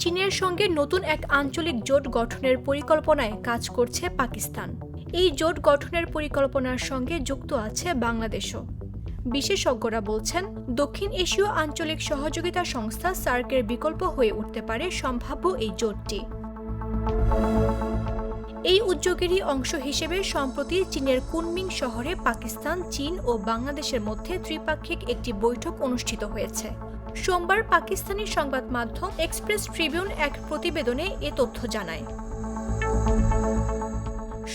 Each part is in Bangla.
চীনের সঙ্গে নতুন এক আঞ্চলিক জোট গঠনের পরিকল্পনায় কাজ করছে পাকিস্তান। এই জোট গঠনের পরিকল্পনার সঙ্গে যুক্ত আছে বাংলাদেশও। বিশেষজ্ঞরা বলছেন, দক্ষিণ এশীয় আঞ্চলিক সহযোগিতা সংস্থা সার্কের বিকল্প হয়ে উঠতে পারে সম্ভাব্য এই জোটটি। এই উদ্যোগেরই অংশ হিসেবে সম্প্রতি চীনের কুনমিং শহরে পাকিস্তান, চীন ও বাংলাদেশের মধ্যে ত্রিপাক্ষিক একটি বৈঠক অনুষ্ঠিত হয়েছে। সোমবার পাকিস্তানি সংবাদ মাধ্যম এক্সপ্রেস ট্রিবিউন এক প্রতিবেদনে এ তথ্য জানায়।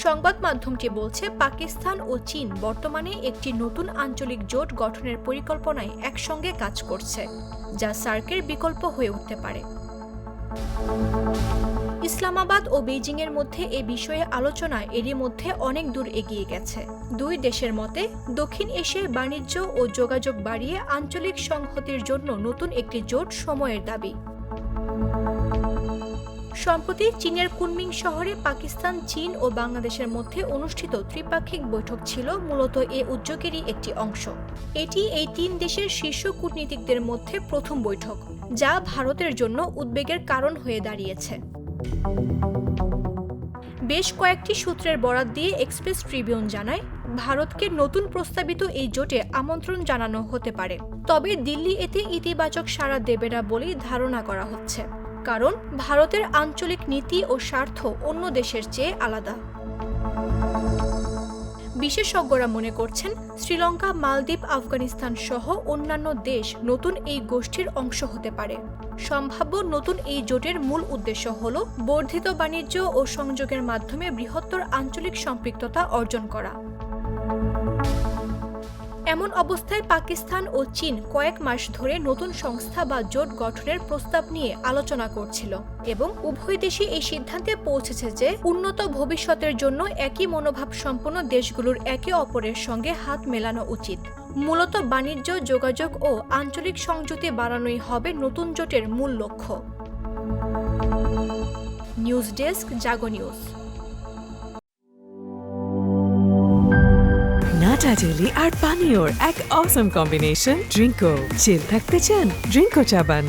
সংবাদ মাধ্যমটি বলছে, পাকিস্তান ও চীন বর্তমানে একটি নতুন আঞ্চলিক জোট গঠনের পরিকল্পনায় একসঙ্গে কাজ করছে, যা সার্কের বিকল্প হয়ে উঠতে পারে। ইসলামাবাদ ও বেইজিংয়ের মধ্যে এ বিষয়ে আলোচনা এরই মধ্যে অনেক দূর এগিয়ে গেছে। দুই দেশের মতে দক্ষিণ এশিয়ায় বাণিজ্য ও যোগাযোগ বাড়িয়ে আঞ্চলিক সংহতির জন্য নতুন একটি জোট সময়ের দাবি। সম্প্রতি চীনের কুনমিং শহরে পাকিস্তান, চীন ও বাংলাদেশের মধ্যে অনুষ্ঠিত ত্রিপাক্ষিক বৈঠক ছিল মূলত এ উদ্যোগেরই একটি অংশ। এটি এই তিন দেশের শীর্ষ কূটনীতিকদের মধ্যে প্রথম বৈঠক, যা ভারতের জন্য উদ্বেগের কারণ হয়ে দাঁড়িয়েছে। বেশ কয়েকটি সূত্রের বরাত দিয়ে এক্সপ্রেস ট্রিবিউন জানায়, ভারতকে নতুন প্রস্তাবিত এই জোটে আমন্ত্রণ জানানো হতে পারে। তবে দিল্লি এতে ইতিবাচক সাড়া দেবে না বলেই ধারণা করা হচ্ছে, কারণ ভারতের আঞ্চলিক নীতি ও স্বার্থ অন্য দেশের চেয়ে আলাদা। বিশেষজ্ঞরা মনে করছেন, শ্রীলঙ্কা, মালদ্বীপ, আফগানিস্তান সহ অন্যান্য দেশ নতুন এই গোষ্ঠীর অংশ হতে পারে। সম্ভাব্য নতুন এই জোটের মূল উদ্দেশ্য হল বর্ধিত বাণিজ্য ও সংযোগের মাধ্যমে বৃহত্তর আঞ্চলিক সম্পৃক্ততা অর্জন করা। এমন অবস্থায় পাকিস্তান ও চীন কয়েক মাস ধরে নতুন সংস্থা বা জোট গঠনের প্রস্তাব নিয়ে আলোচনা করছিল এবং উভয় দেশই এই সিদ্ধান্তে পৌঁছেছে যে উন্নত ভবিষ্যতের জন্য একই মনোভাব সম্পন্ন দেশগুলোর একে অপরের সঙ্গে হাত মেলানো উচিত। মূলত বাণিজ্য, যোগাযোগ ও আঞ্চলিক সংযুতি বাড়ানোই হবে নতুন জোটের মূল লক্ষ্য। নিউজ ডেস্ক, জাগো নিউজ। নাটা জেলি আর পানীয়র এক অসম কম্বিনেশন ড্রিঙ্কো। চিল থাকতে চান? ড্রিঙ্কো চাবান।